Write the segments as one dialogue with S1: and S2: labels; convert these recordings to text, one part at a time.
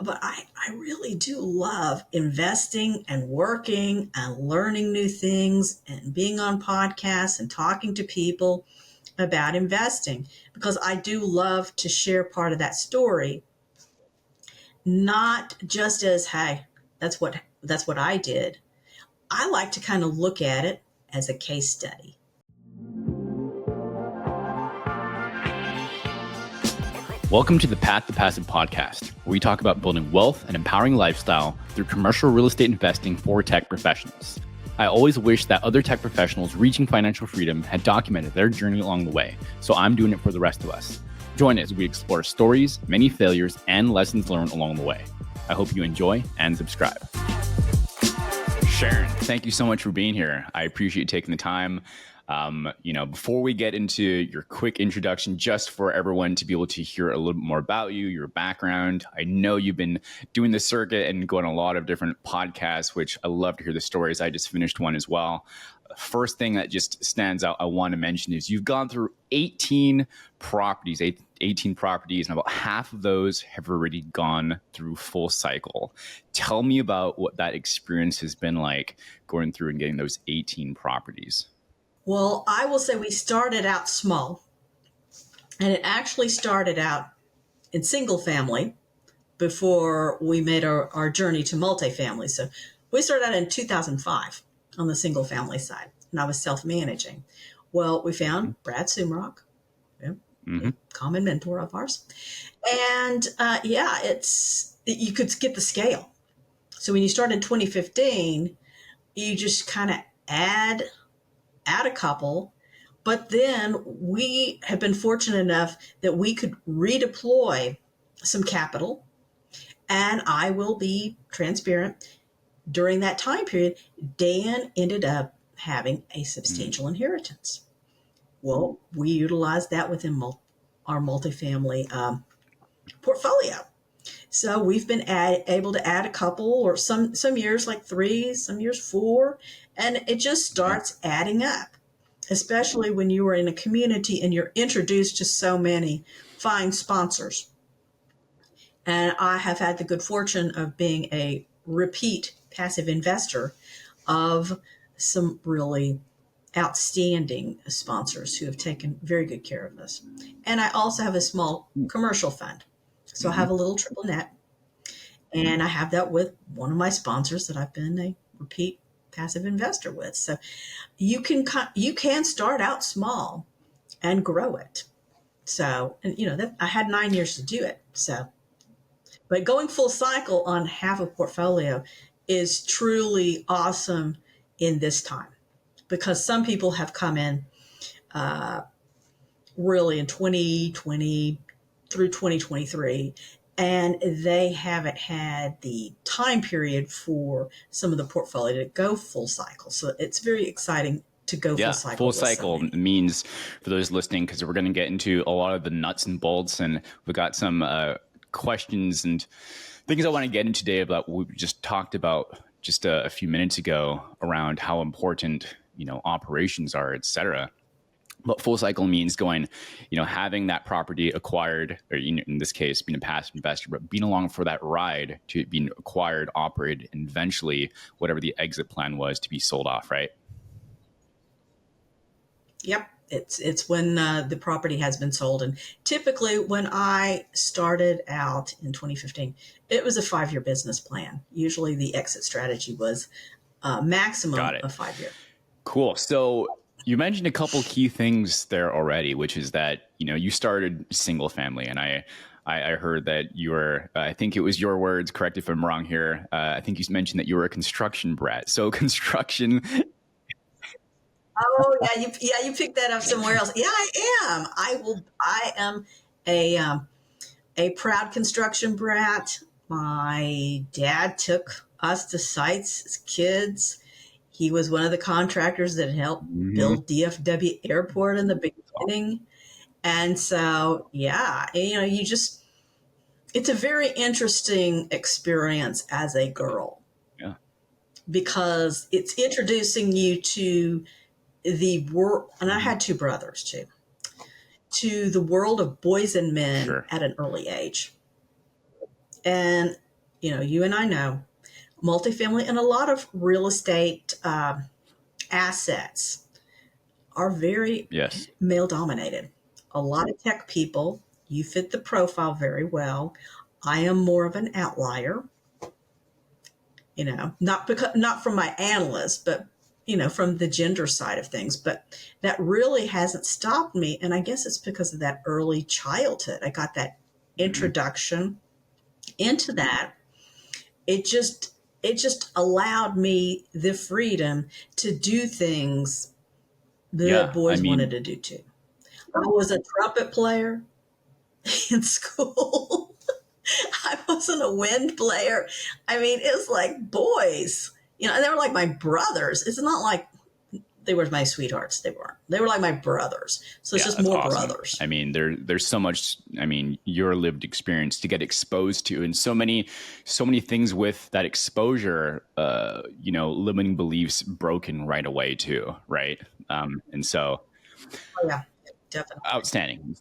S1: but I really do love investing and working and learning new things and being on podcasts and talking to people about investing because I do love to share part of that story, not just as, hey, that's what I did. I like to kind of look at it as a case study.
S2: Welcome to the Path to Passive podcast, where we talk about building wealth and empowering lifestyle through commercial real estate investing for tech professionals. I always wish that other tech professionals reaching financial freedom had documented their journey along the way, so I'm doing it for the rest of us. Join us as we explore stories, many failures, and lessons learned along the way. I hope you enjoy and subscribe. Sharon, thank you so much for being here. I appreciate you taking the time. Before we get into your quick introduction, just for everyone to be able to hear a little bit more about you, your background. I know you've been doing the circuit and going on a lot of different podcasts, which I love to hear the stories. I just finished one as well. First thing that just stands out I want to mention is you've gone through 18 properties, and about half of those have already gone through full cycle. Tell me about what that experience has been like going through and getting those 18 properties.
S1: Well, I will say we started out small, and it actually started out in single family before we made our journey to multifamily. So we started out in 2005 on the single family side, and I was self-managing. Well, we found Brad Sumrock, a common mentor of ours. And you could get the scale. So when you start in 2015, you just kind of add a couple, but then we have been fortunate enough that we could redeploy some capital. And I will be transparent. During that time period, Dan ended up having a substantial inheritance. Well, we utilized that within our multifamily portfolio. So we've been able to add a couple, or some years like 3, some years 4, and it just starts adding up, especially when you are in a community and you're introduced to so many fine sponsors. And I have had the good fortune of being a repeat passive investor of some really outstanding sponsors who have taken very good care of us. And I also have a small commercial fund. So I have a little triple net, and I have that with one of my sponsors that I've been a repeat passive investor with. So you can start out small and grow it. So, and I had 9 years to do it. So, but going full cycle on half a portfolio is truly awesome in this time, because some people have come in really in 2020 through 2023, and they haven't had the time period for some of the portfolio to go full cycle. So it's very exciting to go full cycle.
S2: Full cycle means, for those listening, because we're going to get into a lot of the nuts and bolts, and we've got some questions and things I want to get into today about what we just talked about just a few minutes ago around how important, operations are, et cetera. But full cycle means going, having that property acquired, or in this case, being a passive investor, but being along for that ride to being acquired, operated, and eventually whatever the exit plan was to be sold off, right?
S1: Yep. It's when the property has been sold. And typically when I started out in 2015, it was a 5-year business plan. Usually the exit strategy was maximum of 5 years.
S2: Cool. So you mentioned a couple key things there already, which is that, you started single family, and I heard that you were, I think it was your words, correct if I'm wrong here. I think you mentioned that you were a construction brat. So construction.
S1: Oh yeah, you picked that up somewhere else. Yeah, I am. I am a proud construction brat. My dad took us to sites as kids. He was one of the contractors that helped build DFW Airport in the beginning. And so, it's a very interesting experience as a girl.
S2: Yeah.
S1: Because it's introducing you to the world, and I had 2 brothers too, to the world of boys and men at an early age. And you and I know, multifamily and a lot of real estate assets are very
S2: Yes.
S1: male dominated. A lot of tech people, you fit the profile very well. I am more of an outlier, not from my analyst, but from the gender side of things. But that really hasn't stopped me, and I guess it's because of that early childhood. I got that introduction into that. It just allowed me the freedom to do things that
S2: Yeah. I
S1: boys wanted
S2: mean,
S1: to do too. I was a trumpet player in school. I wasn't a wind player. I mean, it was like boys, and they were like my brothers. It's not like they were my sweethearts. They weren't. They were like my brothers. So it's
S2: yeah,
S1: just
S2: that's
S1: more
S2: awesome. I
S1: brothers.
S2: mean, there's so much. I mean, your lived experience to get exposed to, and so many things with that exposure. Limiting beliefs broken right away too, right? And so
S1: Oh, yeah, definitely.
S2: outstanding.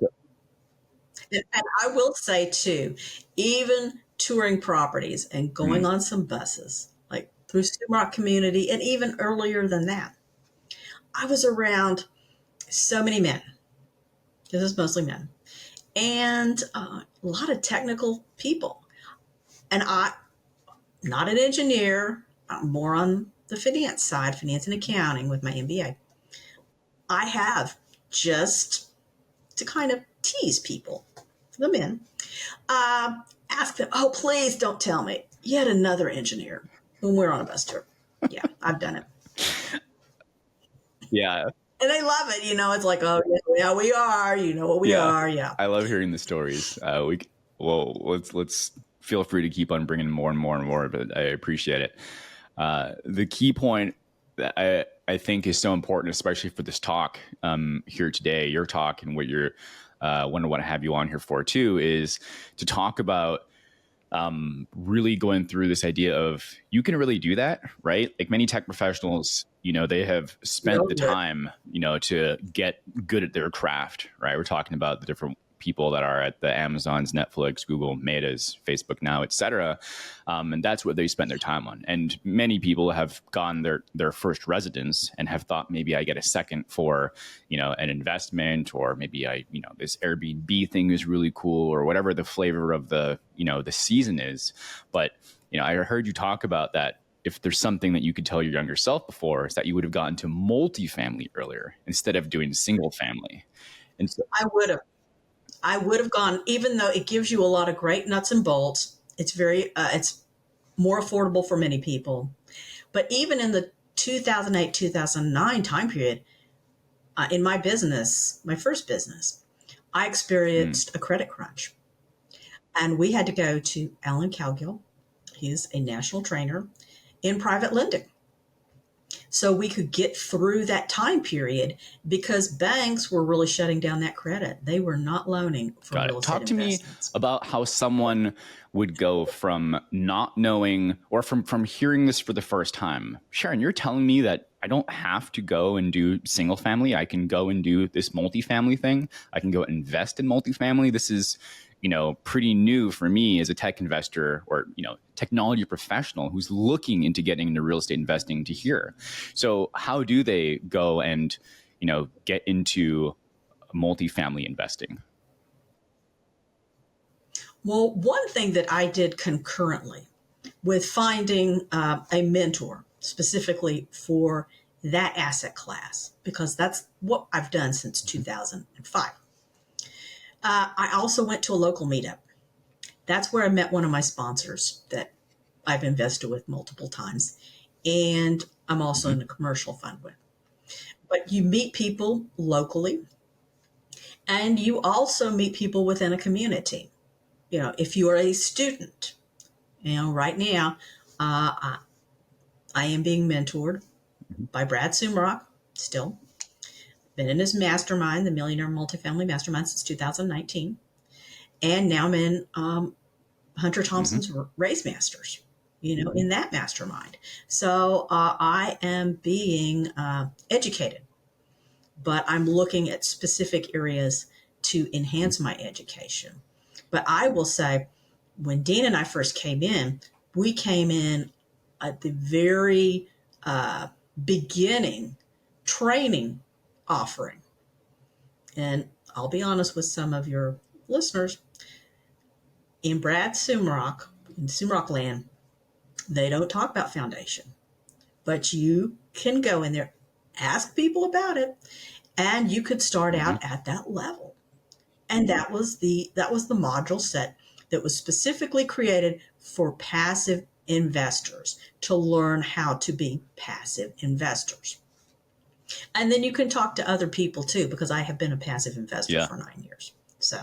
S1: And I will say too, even touring properties and going
S2: Mhm.
S1: on some buses, like through Sumrock Community, and even earlier than that, I was around so many men, because it's mostly men, and a lot of technical people. And I, not an engineer, I'm more on the finance side, finance and accounting with my MBA. I have, just to kind of tease people, the men, ask them, oh, please don't tell me yet another engineer when we're on a bus tour. Yeah, I've done it.
S2: Yeah,
S1: And they love it. It's like, oh, yeah, we are. You know what we
S2: yeah.
S1: are. Yeah.
S2: I love hearing the stories. Let's feel free to keep on bringing more and more and more of it. I appreciate it. The key point that I think is so important, especially for this talk here today, your talk and what you're want to have you on here for too, is to talk about really going through this idea of you can really do that, right? Like many tech professionals, they have spent
S1: Real
S2: the
S1: good.
S2: time, to get good at their craft, right? We're talking about the different people that are at the Amazons, Netflix, Google, Metas, Facebook now, et cetera. And that's what they spend their time on. And many people have gone their first residence and have thought maybe I get a second for, an investment, or maybe this Airbnb thing is really cool, or whatever the flavor of the season is. But, I heard you talk about that. If there's something that you could tell your younger self before, is that you would have gotten to multifamily earlier instead of doing single family. And so,
S1: I would have. I would have gone, even though it gives you a lot of great nuts and bolts. It's more affordable for many people. But even in the 2008, 2009 time period, in my business, my first business, I experienced a credit crunch. And we had to go to Alan Cowgill. He's a national trainer in private lending. So we could get through that time period because banks were really shutting down that credit. They were not loaning for
S2: got
S1: real
S2: it.
S1: estate
S2: Talk to me
S1: investments.
S2: about how someone would go from not knowing, or from hearing this for the first time. Sharon, you're telling me that I don't have to go and do single family. I can go and do this multifamily thing. I can go invest in multifamily. This is, pretty new for me as a tech investor, or, technology professional who's looking into getting into real estate investing to hear. So how do they go and, get into multifamily investing?
S1: Well, one thing that I did concurrently with finding a mentor specifically for that asset class, because that's what I've done since 2005. I also went to a local meetup. That's where I met one of my sponsors that I've invested with multiple times. And I'm also in a commercial fund with. But you meet people locally, and you also meet people within a community. If you are a student, right now, I am being mentored by Brad Sumrock, still. Been in his mastermind, the Millionaire Multifamily Mastermind, since 2019. And now I'm in Hunter
S2: Mm-hmm.
S1: Thompson's Raise Masters, in that mastermind. So I am being educated, but I'm looking at specific areas to enhance my education. But I will say when Dean and I first came in, we came in at the very beginning training offering. And I'll be honest with some of your listeners, in Sumrock land, they don't talk about foundation, but you can go in there, ask people about it, and you could start out at that level. And that was the module set that was specifically created for passive investors to learn how to be passive investors. And then you can talk to other people too, because I have been a passive investor for 9 years. So,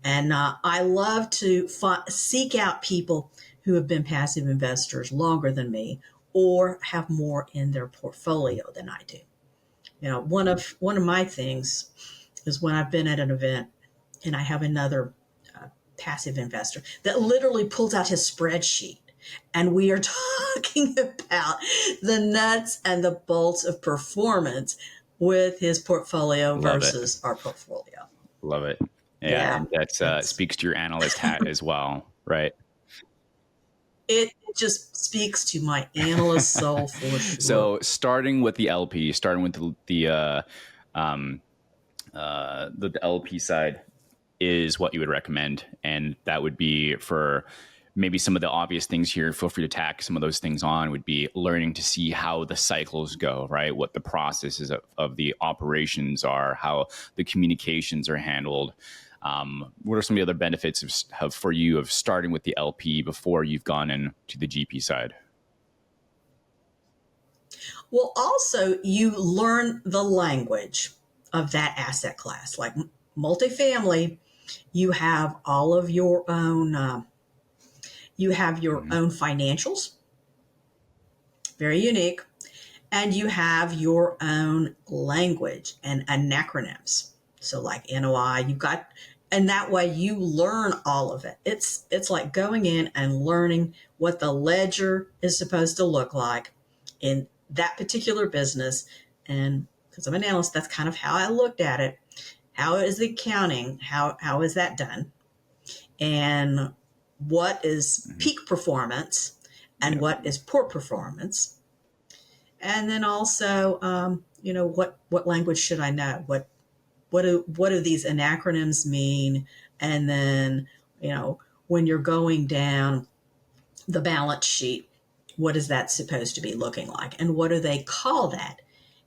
S1: and I love to seek out people who have been passive investors longer than me or have more in their portfolio than I do. You know, one of my things is when I've been at an event and I have another passive investor that literally pulls out his spreadsheet, and we are talking about the nuts and the bolts of performance with his portfolio versus our portfolio.
S2: Love it. Yeah. And that speaks to your analyst hat as well, right?
S1: It just speaks to my analyst soul for sure.
S2: So starting with the LP, starting with the LP side is what you would recommend. And that would be for maybe some of the obvious things here. Feel free to tack some of those things on. Would be learning to see how the cycles go, right? What the processes of the operations are, how the communications are handled. What are some of the other benefits for you of starting with the LP before you've gone into the GP side?
S1: Well, also you learn the language of that asset class. Like multifamily, you have all of your own, own financials, very unique, and you have your own language and acronyms. So like NOI, you've got, and that way you learn all of it. It's like going in and learning what the ledger is supposed to look like in that particular business. And because I'm an analyst, that's kind of how I looked at it. How is the accounting? How is that done? And what is peak performance and what is poor performance? And then also, what language should I know? What do these acronyms mean? And then, when you're going down the balance sheet, what is that supposed to be looking like? And what do they call that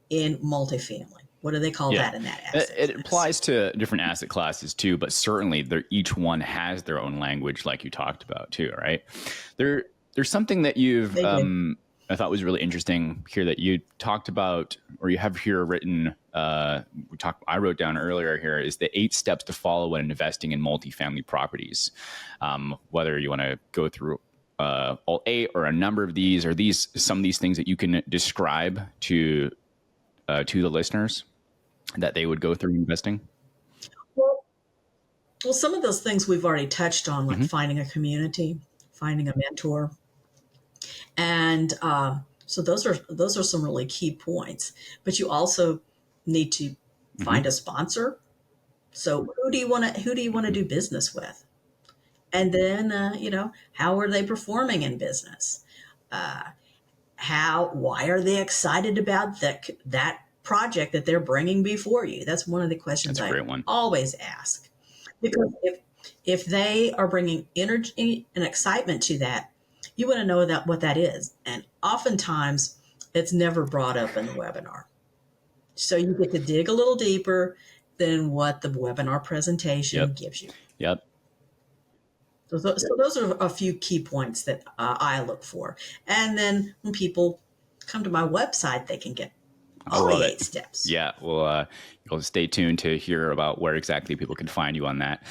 S1: in multifamily? What do they call that in that asset class?
S2: It applies to different asset classes too, but certainly each one has their own language, like you talked about too, right? There's something that I thought was really interesting here that you talked about, or you have here written. I wrote down earlier here is the 8 steps to follow when investing in multifamily properties. Whether you want to go through all 8 or a number of these, or some of these things that you can describe to the listeners that they would go through investing?
S1: Well, some of those things we've already touched on, like finding a community, finding a mentor. And so those are some really key points. But you also need to find a sponsor. So who do you want to do business with? And then how are they performing in business? Why are they excited about that project that they're bringing before you? That's one of the questions I always ask. Because if they are bringing energy and excitement to that, you want to know what that is. And oftentimes it's never brought up in the webinar. So you get to dig a little deeper than what the webinar presentation gives you.
S2: Yep.
S1: So those are a few key points that I look for. And then when people come to my website, they can get all the 8 steps.
S2: Yeah. Well, you'll stay tuned to hear about where exactly people can find you on that.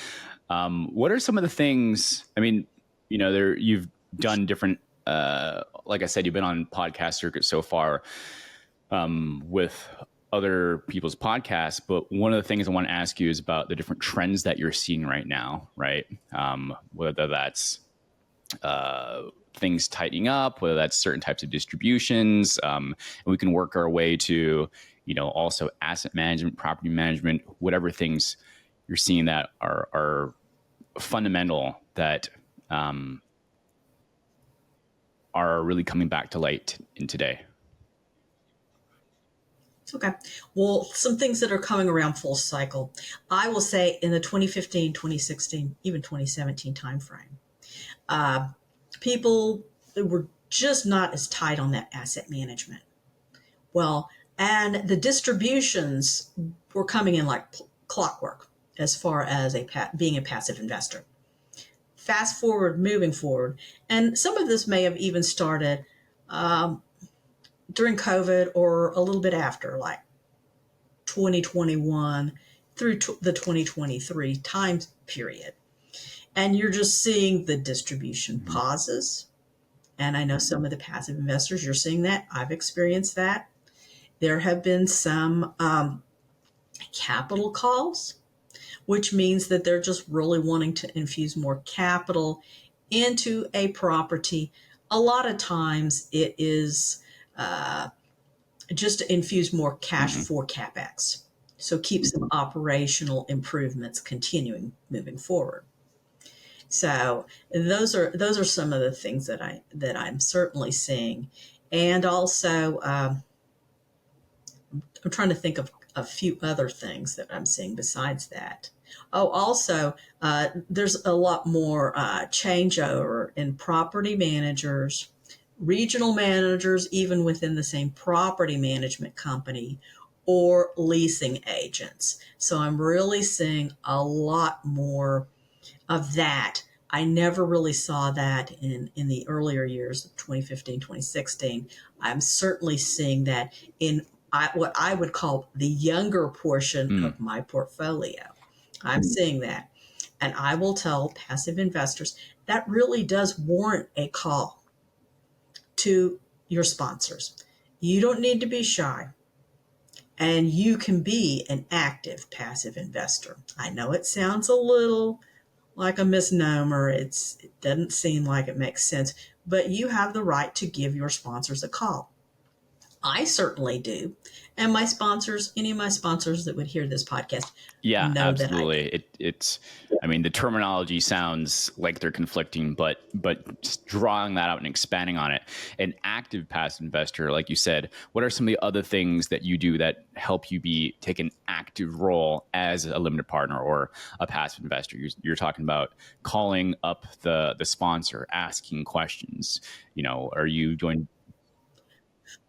S2: What are some of the things, you've done different, like I said, you've been on podcast circuit so far with other people's podcasts, but one of the things I want to ask you is about the different trends that you're seeing right now, right? Whether that's things tightening up, whether that's certain types of distributions, and we can work our way to, also asset management, property management, whatever things you're seeing that are fundamental that um, are really coming back to light in today?
S1: Okay. Well, some things that are coming around full cycle. I will say in the 2015, 2016, even 2017 timeframe, uh, people were just not as tight on that asset management. Well, and the distributions were coming in like clockwork as far as being a passive investor. Fast forward, moving forward, and some of this may have even started during COVID or a little bit after, like 2021 through the 2023 time period. And you're just seeing the distribution
S2: Mm-hmm.
S1: pauses. And I know some of the passive investors, you're seeing that. I've experienced that. There have been some capital calls, which means that they're just really wanting to infuse more capital into a property. A lot of times it is just to infuse more cash
S2: Mm-hmm.
S1: for CapEx. So keep some operational improvements continuing moving forward. So those are some of the things that I'm certainly seeing, and also I'm trying to think of a few other things that I'm seeing besides that. Oh, also, there's a lot more changeover in property managers, regional managers, even within the same property management company, or leasing agents. So I'm really seeing a lot more of that. I never really saw that in the earlier years, 2015, 2016. I'm certainly seeing that in what I would call the younger portion
S2: Mm.
S1: of my portfolio. I'm seeing that. And I will tell passive investors that really does warrant a call to your sponsors. You don't need to be shy, and you can be an active passive investor. I know it sounds a little like a misnomer. It doesn't seem like it makes sense, but you have the right to give your sponsors a call. I certainly do. And my sponsors, any of my sponsors that would hear this podcast,
S2: Yeah,
S1: know that I do.
S2: absolutely. It's I mean, the terminology sounds like they're conflicting, but just drawing that out and expanding on it. An active passive investor, like you said, what are some of the other things that you do that help you take an active role as a limited partner or a passive investor? You're talking about calling up the sponsor, asking questions. Are you doing?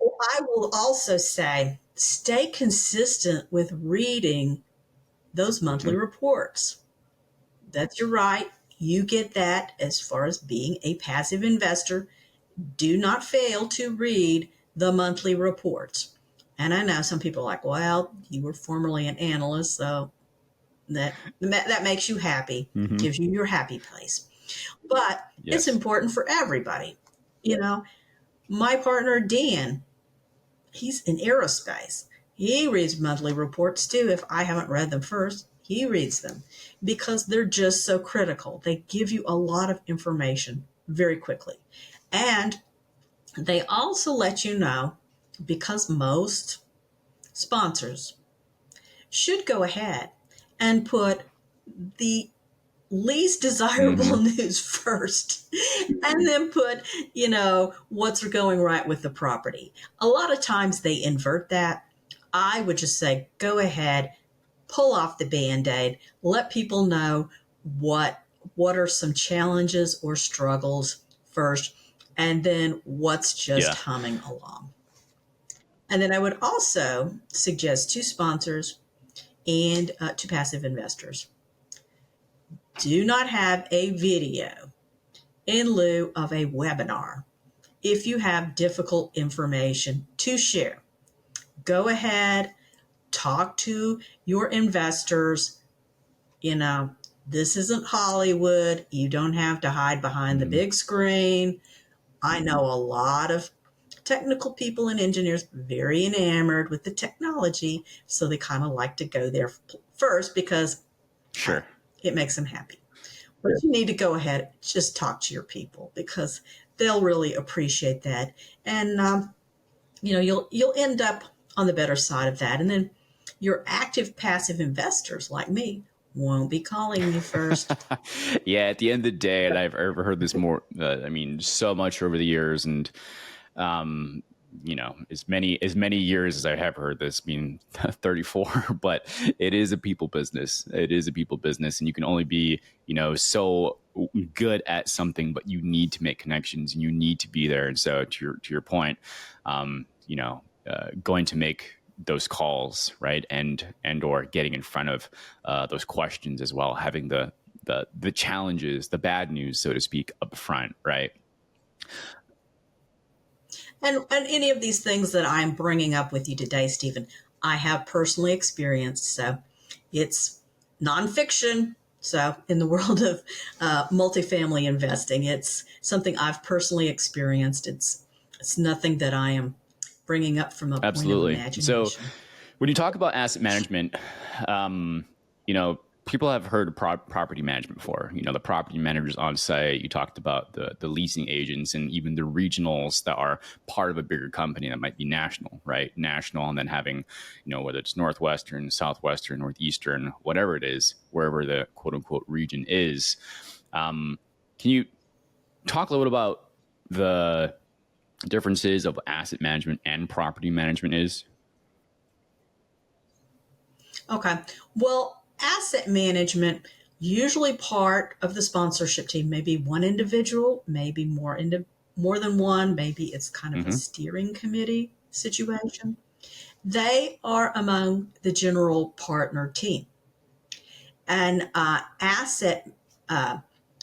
S1: Well, I will also say stay consistent with reading those monthly
S2: Mhm.
S1: reports. That's your right. You get that as far as being a passive investor. Do not fail to read the monthly reports. And I know some people are like, well, you were formerly an analyst, so that makes you happy,
S2: Mhm.
S1: gives you your happy place. But it's
S2: Yes.
S1: important for everybody. You know, my partner Dan, he's in aerospace. He reads monthly reports too. If I haven't read them first, he reads them because they're just so critical. They give you a lot of information very quickly. And they also let you know, because most sponsors should go ahead and put the least desirable
S2: Mhm.
S1: news first and then put, what's going right with the property. A lot of times they invert that. I would just say, go ahead, pull off the Band-Aid, let people know what are some challenges or struggles first, and then what's just
S2: Yeah.
S1: humming along. And then I would also suggest to sponsors and to passive investors, do not have a video in lieu of a webinar. If you have difficult information to share, go ahead, talk to your investors. This isn't Hollywood. You don't have to hide behind the
S2: Mhm.
S1: big screen. I know a lot of technical people and engineers very enamored with the technology, so they kind of like to go there first because, hey,
S2: Sure.
S1: it makes them happy. But you need to go ahead, just talk to your people because they'll really appreciate that, and you'll end up on the better side of that. And then your active passive investors like me, Won't be calling you first.
S2: Yeah, at the end of the day, and I've heard this more. So much over the years, and um, as many years as I have heard this, being 34. But it is a people business. It is a people business, and you can only be so good at something, but you need to make connections and you need to be there. And so, to your point, going to make those calls, right, and or getting in front of those questions as well, having the challenges, the bad news, so to speak, up front, right?
S1: And any of these things that I'm bringing up with you today, Stephen, I have personally experienced. So it's nonfiction. So in the world of multifamily investing, it's something I've personally experienced. It's nothing that I am bringing up from a point of
S2: Absolutely. So
S1: imagination.
S2: when you talk about asset management, um, people have heard of property management before. The property managers on site. You talked about the leasing agents and even the regionals that are part of a bigger company that might be national, right? National, and then having, whether it's Northwestern, Southwestern, Northeastern, whatever it is, wherever the quote unquote region is. Can you talk a little bit about the differences of asset management and property management is?
S1: Okay. Well, asset management, usually part of the sponsorship team, maybe one individual, maybe more than one, maybe it's kind of a
S2: Mm-hmm.
S1: steering committee situation. They are among the general partner team. And asset uh,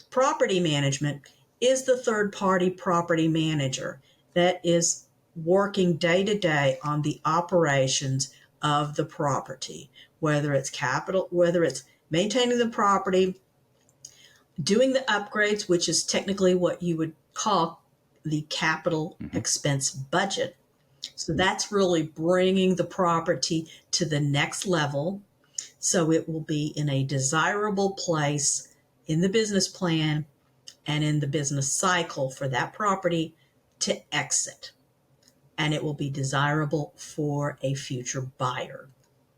S1: property management is the third party property manager that is working day to day on the operations of the property, whether it's capital, whether it's maintaining the property, doing the upgrades, which is technically what you would call the capital
S2: Mm-hmm.
S1: expense budget. So that's really bringing the property to the next level. So it will be in a desirable place in the business plan and in the business cycle for that property to exit. And it will be desirable for a future buyer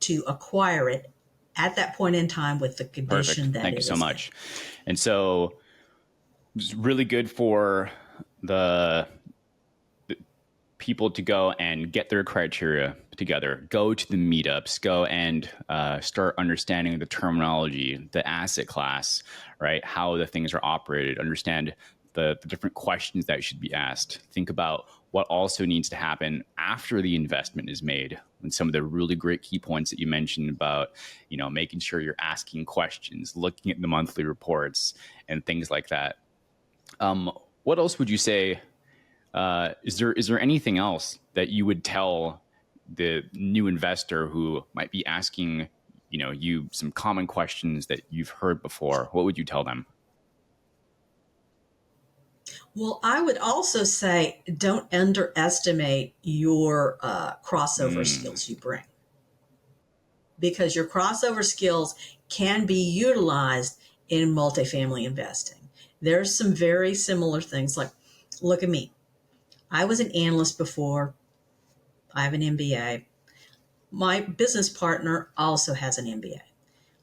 S1: to acquire it at that point in time with the
S2: Perfect.
S1: condition that
S2: Thank you
S1: it
S2: so
S1: is in.
S2: much. And so it's really good for the people to go and get their criteria together, go to the meetups, go and start understanding the terminology, the asset class, right? How the things are operated, understand the different questions that should be asked. Think about what also needs to happen after the investment is made. And some of the really great key points that you mentioned about, making sure you're asking questions, looking at the monthly reports and things like that. What else would you say is there anything else that you would tell the new investor who might be asking, you some common questions that you've heard before? What would you tell them?
S1: Well, I would also say don't underestimate your crossover
S2: Mm,
S1: skills you bring, because your crossover skills can be utilized in multifamily investing. There's some very similar things like, look at me. I was an analyst before. I have an MBA. My business partner also has an MBA.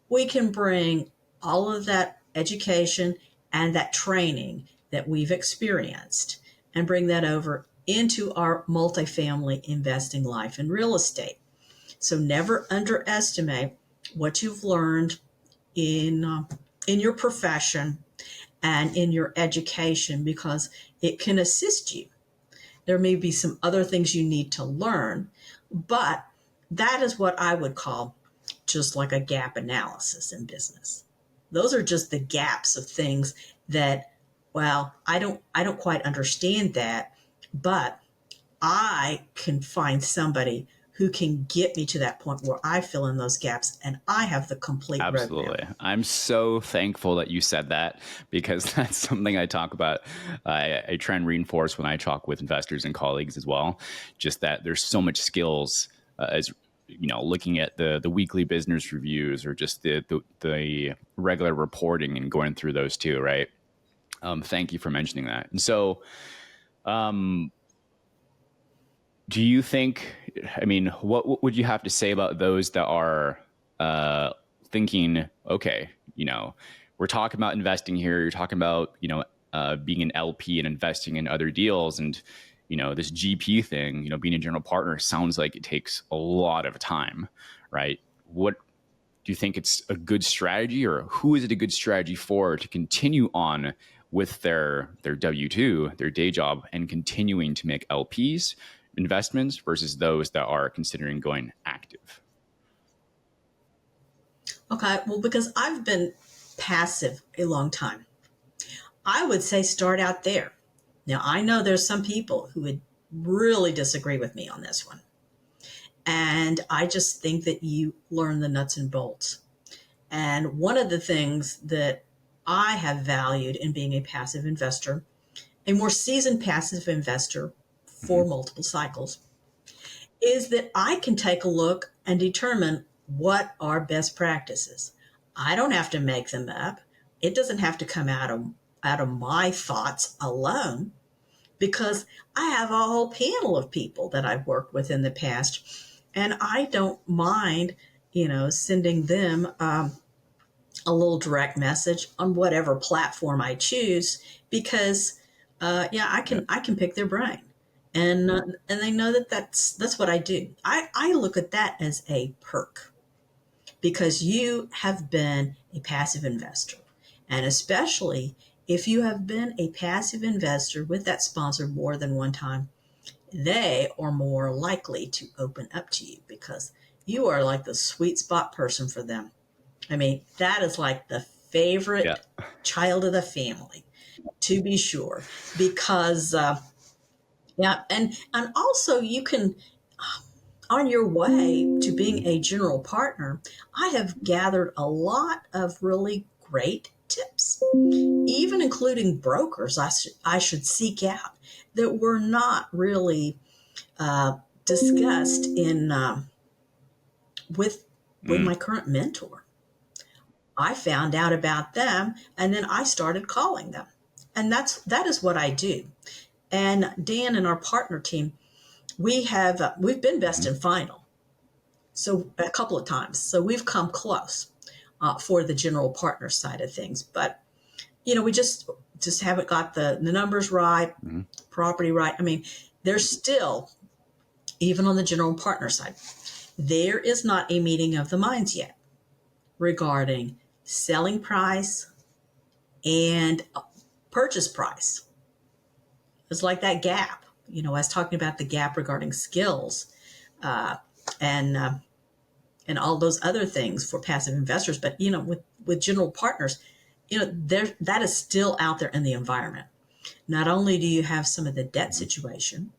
S1: We can bring all of that education and that training that we've experienced and bring that over into our multifamily investing life in real estate. So never underestimate what you've learned in your profession and in your education, because it can assist you. There may be some other things you need to learn, but that is what I would call just like a gap analysis in business. Those are just the gaps of things that, well, I don't quite understand that, but I can find somebody who can get me to that point where I fill in those gaps and I have the complete roadmap.
S2: absolutely. I'm so thankful that you said that because that's something I talk about. I try and reinforce when I talk with investors and colleagues as well. Just that there's so much skills as looking at the weekly business reviews or just the regular reporting and going through those too, right? Thank you for mentioning that. And so, um, do you think? I mean, what would you have to say about those that are thinking, okay, we're talking about investing here. You're talking about, being an LP and investing in other deals. And, this GP thing, being a general partner sounds like it takes a lot of time, right? What do you think it's a good strategy, or who is it a good strategy for to continue on with their W-2, their day job, and continuing to make LPs investments versus those that are considering going active?
S1: Okay, well, because I've been passive a long time, I would say start out there. Now, I know there's some people who would really disagree with me on this one. And I just think that you learn the nuts and bolts. And one of the things that I have valued in being a passive investor, a more seasoned passive investor
S2: Mm-hmm.
S1: for multiple cycles, is that I can take a look and determine what are best practices. I don't have to make them up. It doesn't have to come out of my thoughts alone, because I have a whole panel of people that I've worked with in the past, and I don't mind, sending them a little direct message on whatever platform I choose, because yeah, I
S2: Yeah.
S1: can pick their brain, and they know that that's what I do. I look at that as a perk, because you have been a passive investor, and especially if you have been a passive investor with that sponsor more than one time, they are more likely to open up to you, because you are like the sweet spot person for them. I mean, that is like the
S2: Yeah.
S1: favorite child of the family, to be sure, because yeah, and also you can, on your way to being a general partner, I have gathered a lot of really great tips, even including brokers I should seek out, that were not really discussed in with
S2: Mm.
S1: my current mentor. I found out about them, and then I started calling them. And that is what I do. And Dan and our partner team, we've been best
S2: Mm-hmm.
S1: in final, so a couple of times. So we've come close for the general partner side of things. But we just haven't got the numbers right,
S2: Mm-hmm.
S1: property right. I mean, there's still, even on the general partner side, there is not a meeting of the minds yet regarding selling price and purchase price. It's like that gap. I was talking about the gap regarding skills, uh, and and all those other things for passive investors. But with general partners, there that is still out there in the environment. Not only do you have some of the debt
S2: Mm-hmm.
S1: situation,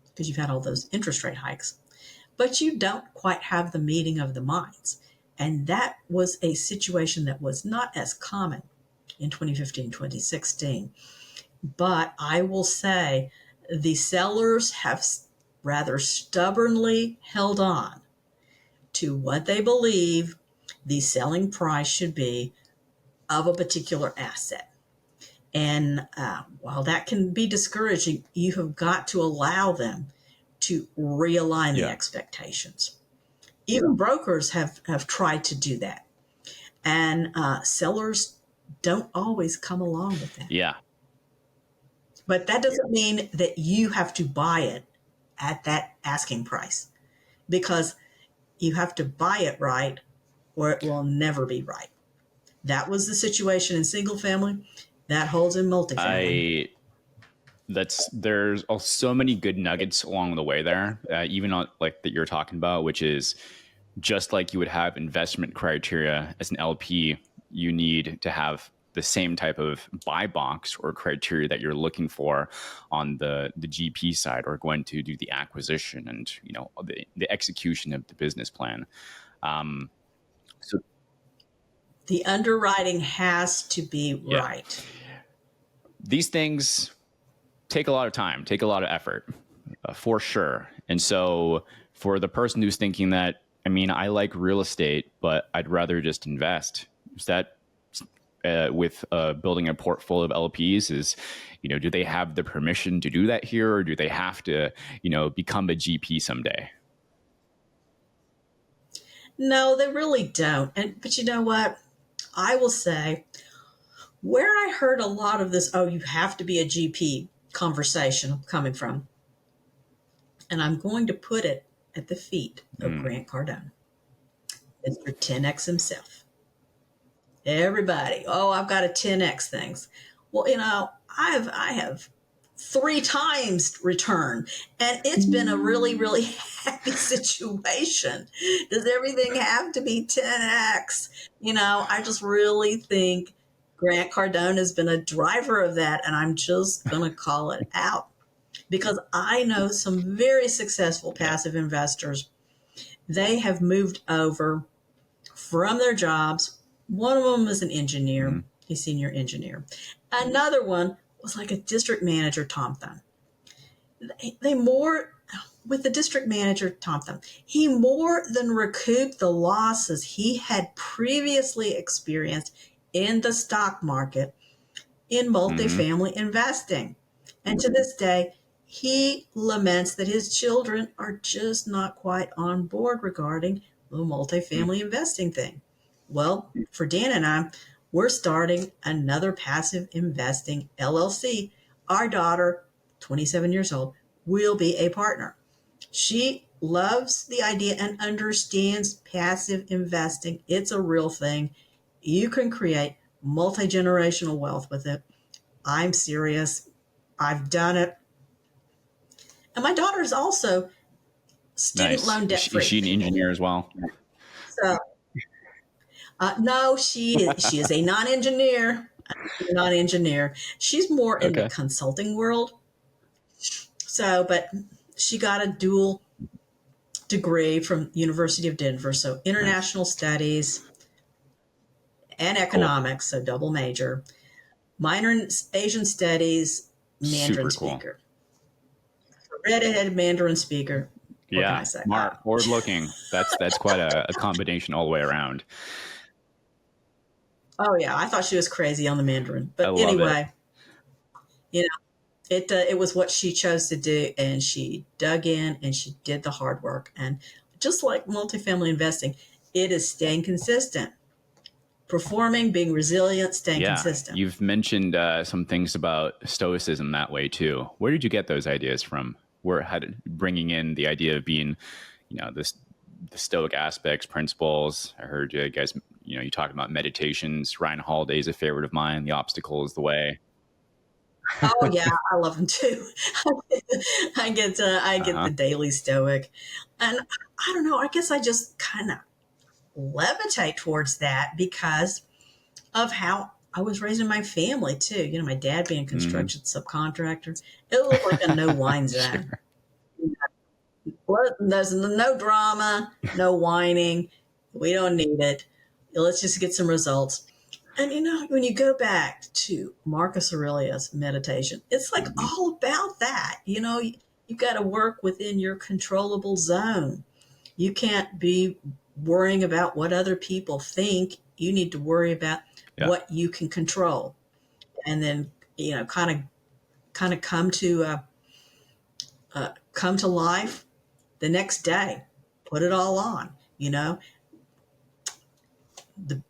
S1: because you've had all those interest rate hikes, but you don't quite have the meeting of the minds. And that was a situation that was not as common in 2015, 2016. But I will say the sellers have rather stubbornly held on to what they believe the selling price should be of a particular asset. And while that can be discouraging, you have got to allow them to realign the
S2: Yeah.
S1: expectations. Even brokers have tried to do that. And sellers don't always come along with that.
S2: Yeah.
S1: But that doesn't mean that you have to buy it at that asking price, because you have to buy it right or it will never be right. That was the situation in single family. That holds in multifamily.
S2: I there's so many good nuggets along the way there, even on like that you're talking about, which is just like you would have investment criteria as an LP, you need to have the same type of buy box or criteria that you're looking for on the GP side, or going to do the acquisition and the execution of the business plan. Um, so
S1: The underwriting has to be
S2: yeah,
S1: right.
S2: these things take a lot of time, take a lot of effort, for sure. And so for the person who's thinking that, I mean, I like real estate, but I'd rather just invest. Is that with building a portfolio of LPs? Is do they have the permission to do that here, or do they have to become a GP someday?
S1: No, they really don't. But you know what? I will say where I heard a lot of this, oh, you have to be a GP conversation coming from, and I'm going to put it at the feet of
S2: Mm.
S1: Grant Cardone, Mr. 10X himself. Everybody, oh, I've got a 10X things. Well, I have 3 times return, and it's been a really, really happy situation. Does everything have to be 10X? I just really think Grant Cardone has been a driver of that, and I'm just going to call it out because I know some very successful
S2: Yeah.
S1: passive investors. They have moved over from their jobs. One of them was an engineer, a senior engineer. Another one was like a district manager, Tom Thumb. They more, with the district manager, Tom Thumb, he more than recouped the losses he had previously experienced in the stock market in multifamily investing. And to this day, he laments that his children are just not quite on board regarding the multifamily investing thing. Well, for Dan and I, we're starting another passive investing LLC. Our daughter, 27 years old, will be a partner. She loves the idea and understands passive investing. It's a real thing. You can create multi-generational wealth with it. I'm serious. I've done it. And my daughter is also student
S2: Nice.
S1: loan debt
S2: Is
S1: free.
S2: she an engineer as well?
S1: So, no, she is a non-engineer. Non-engineer. She's more in the
S2: Okay.
S1: consulting world. So, but she got a dual degree from University of Denver. So,
S2: Nice.
S1: international studies and
S2: Cool.
S1: economics. So, double major. Minor in Asian studies, Mandarin
S2: Super cool.
S1: speaker. Redheaded Mandarin speaker. What can I
S2: Yeah.
S1: say?
S2: Smart. Forward looking. That's quite a combination all the way around.
S1: Oh yeah, I thought she was crazy on the Mandarin,
S2: I
S1: but
S2: love it.
S1: anyway, you know, it was what she chose to do, and she dug in and she did the hard work. And just like multifamily investing, it is staying consistent, performing, being resilient, staying
S2: Yeah.
S1: consistent.
S2: You've mentioned some things about stoicism that way too. Where did you get those ideas from? Bringing in the idea of being, this the stoic aspects, principles. I heard you guys, you talk about meditations. Ryan Holiday is a favorite of mine. The obstacle is the way.
S1: Oh yeah, I love them too. I get
S2: Uh-huh.
S1: the daily Stoic, and I don't know. I guess I just kind of levitate towards that because of how I was raised in my family too. My dad being a
S2: Mm-hmm.
S1: construction subcontractor, it looked like a no wine zone.
S2: Sure.
S1: There's no drama, no whining. We don't need it. Let's just get some results. And when you go back to Marcus Aurelius meditation, it's like
S2: Mm-hmm.
S1: all about that. You've got to work within your controllable zone. You can't be worrying about what other people think. You need to worry about
S2: Yeah.
S1: what you can control, and then kind of come to life the next day. Put it all on. The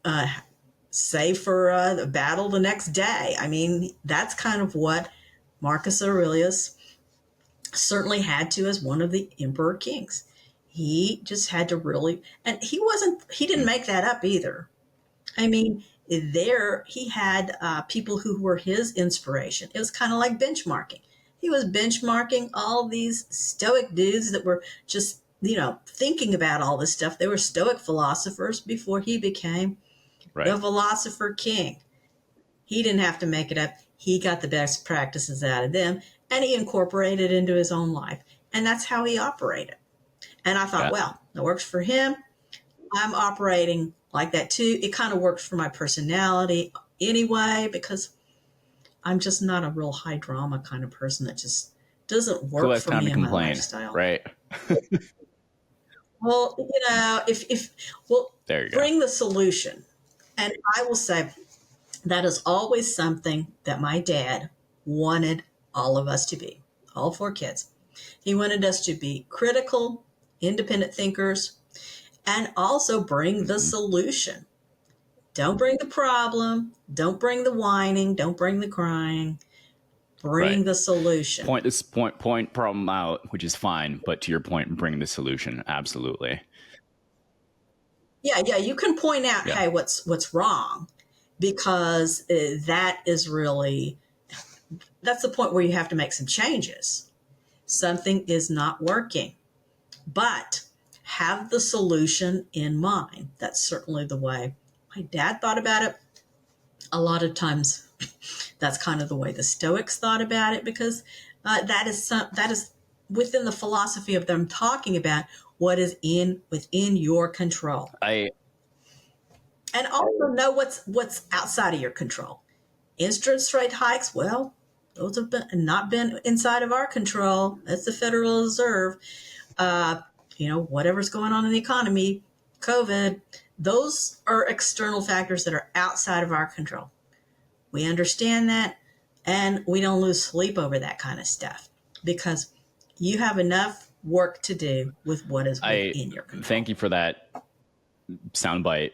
S1: save for the battle the next day. I mean, that's kind of what Marcus Aurelius certainly had to as one of the emperor kings. He just had to really, and he didn't make that up either. I mean, there he had people who were his inspiration. It was kind of like benchmarking. He was benchmarking all these Stoic dudes that were just, thinking about all this stuff. They were Stoic philosophers before he became
S2: Right.
S1: the philosopher king. He didn't have to make it up. He got the best practices out of them and he incorporated it into his own life. And that's how he operated. And I thought,
S2: Yeah.
S1: well, that works for him. I'm operating like that too. It kind of works for my personality anyway, because I'm just not a real high drama kind of person that just doesn't
S2: Who
S1: work
S2: has
S1: for
S2: time
S1: me
S2: to
S1: and my
S2: complain?
S1: lifestyle.
S2: Right.
S1: Well, if well,
S2: There you go.
S1: bring the solution. And I will say that is always something that my dad wanted all of us to be, all 4 kids. He wanted us to be critical, independent thinkers, and also bring the solution. Don't bring the problem. Don't bring the whining. Don't bring the crying. Bring
S2: Right.
S1: the solution.
S2: Point problem out, which is fine, but to your point, bring the solution. Absolutely.
S1: Yeah, you can point out,
S2: Yeah.
S1: hey, what's wrong, because that is really, that's the point where you have to make some changes. Something is not working, but have the solution in mind. That's certainly the way my dad thought about it. A lot of times, that's kind of the way the Stoics thought about it, because that is within the philosophy of them talking about what is within your control,
S2: I
S1: and also know what's outside of your control. Interest rate hikes, well, those have not been inside of our control. That's the Federal Reserve. Uh, whatever's going on in the economy, COVID, those are external factors that are outside of our control. We understand that, and we don't lose sleep over that kind of stuff, because you have enough work to do with what is
S2: I
S1: within your control.
S2: thank you for that soundbite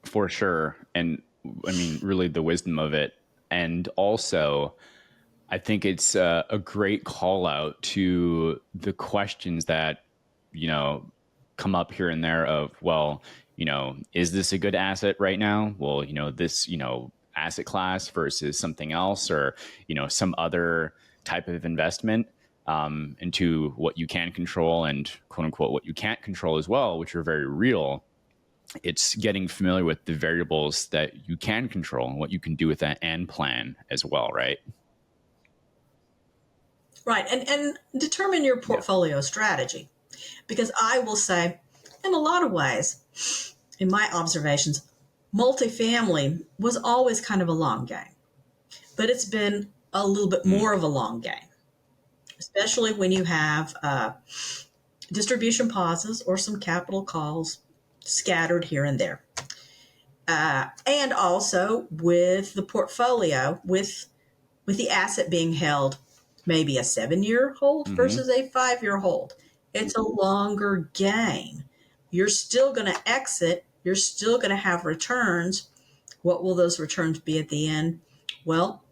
S2: for sure. And I mean, really the wisdom of it. And also, I think it's a great call out to the questions that, come up here and there of, well, is this a good asset right now? Well, this, asset class versus something else, or, some other type of investment, into what you can control and quote unquote what you can't control as well, which are very real. It's getting familiar with the variables that you can control and what you can do with that and plan as well, right?
S1: Right. And determine your
S2: Yeah.
S1: portfolio strategy. Because I will say, in a lot of ways, in my observations, multifamily was always kind of a long game, but it's been a little bit more of a long game, especially when you have distribution pauses or some capital calls scattered here and there. And also with the portfolio, with the asset being held maybe a 7-year hold versus a 5-year hold. It's a longer game. You're still going to exit. You're still going to have returns. What will those returns be at the end? Well,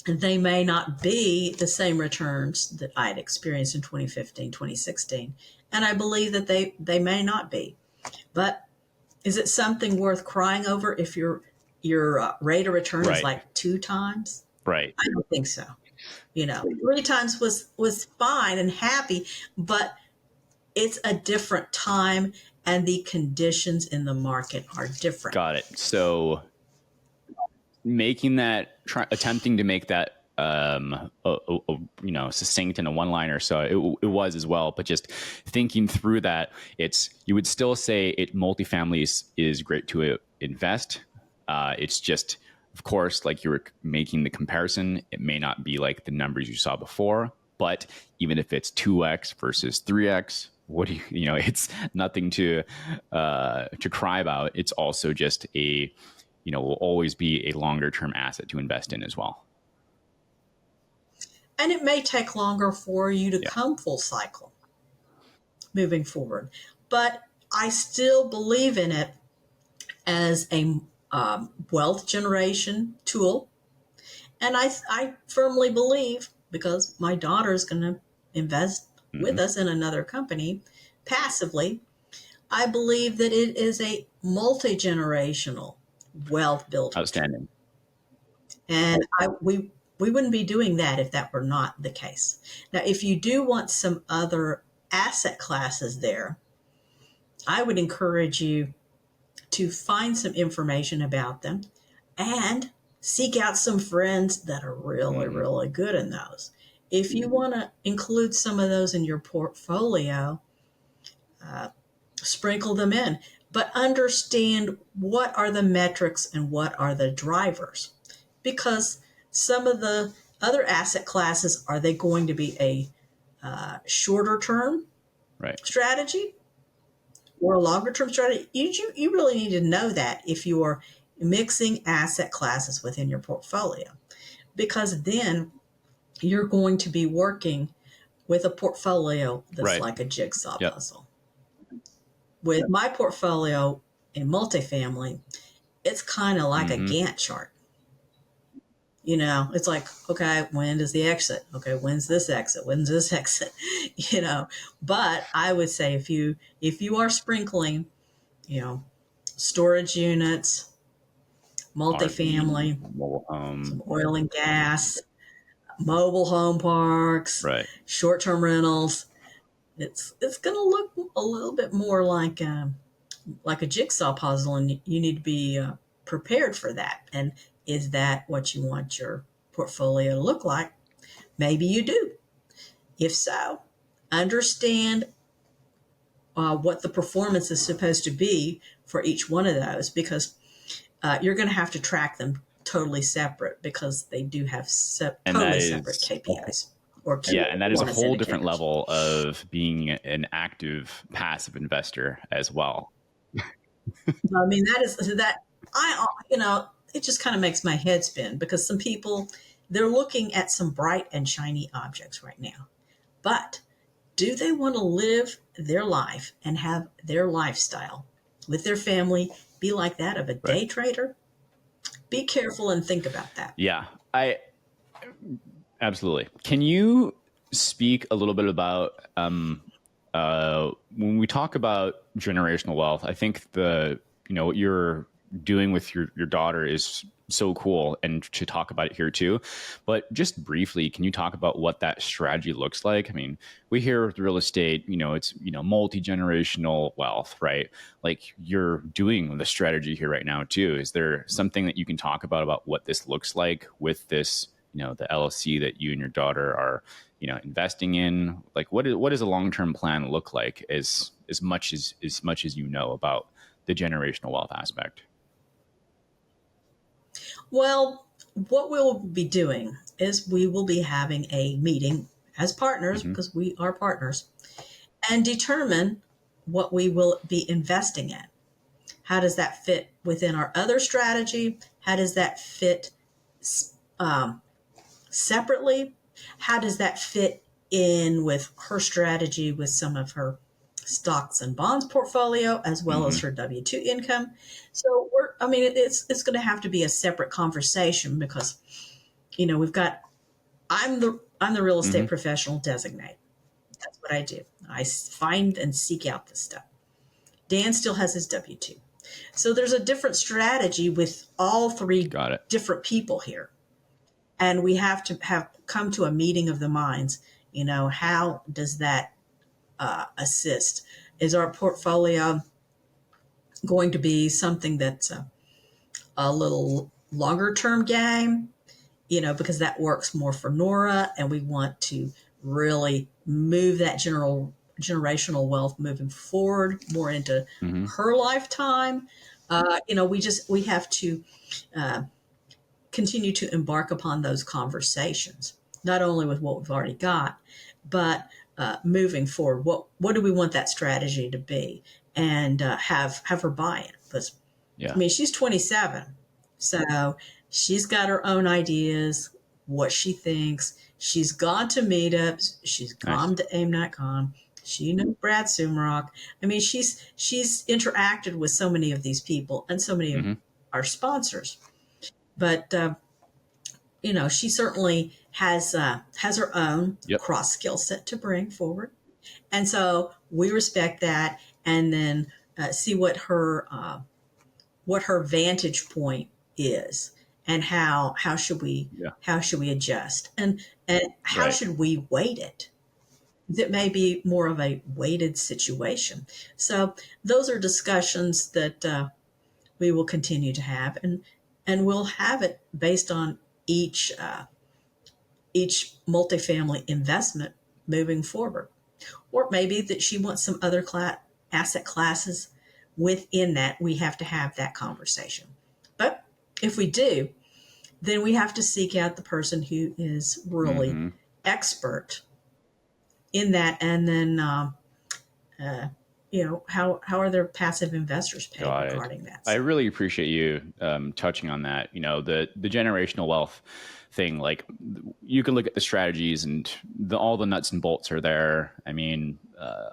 S1: they may not be the same returns that I had experienced in 2015, 2016. And I believe that they may not be. But is it something worth crying over if your rate of return is
S2: Right.
S1: like 2 times?
S2: Right.
S1: I don't think so. 3 times was fine and happy, but it's a different time, and the conditions in the market are different.
S2: Got it. So attempting to make that succinct in a one liner, so it was as well, but just thinking through that, you would still say multifamily is great to invest. It's just, of course, like you were making the comparison, it may not be like the numbers you saw before, but even if it's 2x versus 3x, what do it's nothing to cry about. It's also just will always be a longer term asset to invest in as well.
S1: And it may take longer for you to come full cycle moving forward, but I still believe in it as a wealth generation tool. And I firmly believe, because my daughter is going to invest with us in another company passively, I believe that it is a multi-generational wealth builder.
S2: Outstanding.
S1: And we wouldn't be doing that if that were not the case. Now, if you do want some other asset classes there, I would encourage you to find some information about them and seek out some friends that are really, really good in those. If you want to include some of those in your portfolio, sprinkle them in, but understand what are the metrics and what are the drivers. Because some of the other asset classes, are they going to be a shorter term strategy or a longer term strategy? You really need to know that if you are mixing asset classes within your portfolio, because then you're going to be working with a portfolio that's like a jigsaw puzzle. With my portfolio in multifamily, it's kind of like a
S2: Mm-hmm.
S1: Gantt chart. It's like, okay, when does the exit? Okay, when's this exit? When's this exit? But I would say if you are sprinkling, you know, storage units,
S2: RV,
S1: multifamily,
S2: mobile home.
S1: some oil and gas, mobile home parks,
S2: Right.
S1: short-term rentals, it's going to look a little bit more like a jigsaw puzzle, and you need to be prepared for that. And is that what you want your portfolio to look like? Maybe you do. If so, understand what the performance is supposed to be for each one of those, because you're going to have to track them totally separate, because they do have
S2: And that
S1: totally separate
S2: is
S1: KPIs or key
S2: Yeah, and that is a
S1: performance
S2: whole different
S1: indicators.
S2: level of being an active passive investor as well.
S1: I mean, that is that it just kind of makes my head spin, because some people, they're looking at some bright and shiny objects right now. But do they want to live their life and have their lifestyle with their family be like that of a
S2: Right.
S1: day trader? Be careful and think about that.
S2: Yeah, I absolutely. Can you speak a little bit about when we talk about generational wealth? I think what you're doing with your daughter is so cool, and to talk about it here too. But just briefly, can you talk about what that strategy looks like? I mean, we hear with real estate, it's multi-generational wealth, right? Like, you're doing the strategy here right now too. Is there something that you can talk about what this looks like with this, the LLC that you and your daughter are, investing in? Like, what does a long-term plan look like, as much as about the generational wealth aspect?
S1: Well, what we'll be doing is we will be having a meeting as partners,
S2: Mm-hmm.
S1: because we are partners, and determine what we will be investing in. How does that fit within our other strategy? How does that fit um, separately? How does that fit in with her strategy with some of her stocks and bonds portfolio, as well
S2: Mm-hmm.
S1: as her W-2 income? So it's going to have to be a separate conversation, because we've got I'm the real
S2: Mm-hmm.
S1: estate professional designate. That's what I do. I find and seek out this stuff. Dan still has his W-2. So there's a different strategy with all three
S2: Got it.
S1: different people here. And we have to have come to a meeting of the minds. How does that assist? Is our portfolio going to be something that's a little longer term game? Because that works more for Nora, and we want to really move that generational wealth moving forward more into
S2: Mm-hmm.
S1: her lifetime. We have to uh, continue to embark upon those conversations, not only with what we've already got, but moving forward. What do we want that strategy to be, and have her buy it? Because
S2: Yeah.
S1: she's 27, so she's got her own ideas, what she thinks. She's gone to meetups. She's
S2: Nice.
S1: gone to AIM.com. She knows Brad Sumrock. She's interacted with so many of these people and so many of
S2: Mm-hmm.
S1: our sponsors. But she certainly has her own
S2: Yep.
S1: cross skill set to bring forward, and so we respect that, and then see what her vantage point is, and how should we
S2: Yeah.
S1: adjust, and how
S2: Right.
S1: should we weight it. That may be more of a weighted situation. So those are discussions that we will continue to have, and we'll have it based on each multifamily investment moving forward. Or maybe that she wants some other asset classes within that. We have to have that conversation. But if we do, then we have to seek out the person who is really
S2: Mm-hmm.
S1: expert in that, and then how are their passive investors paid
S2: Got it.
S1: regarding that.
S2: I
S1: So
S2: really appreciate you touching on that. The generational wealth thing. Like, you can look at the strategies, and all the nuts and bolts are there. I mean,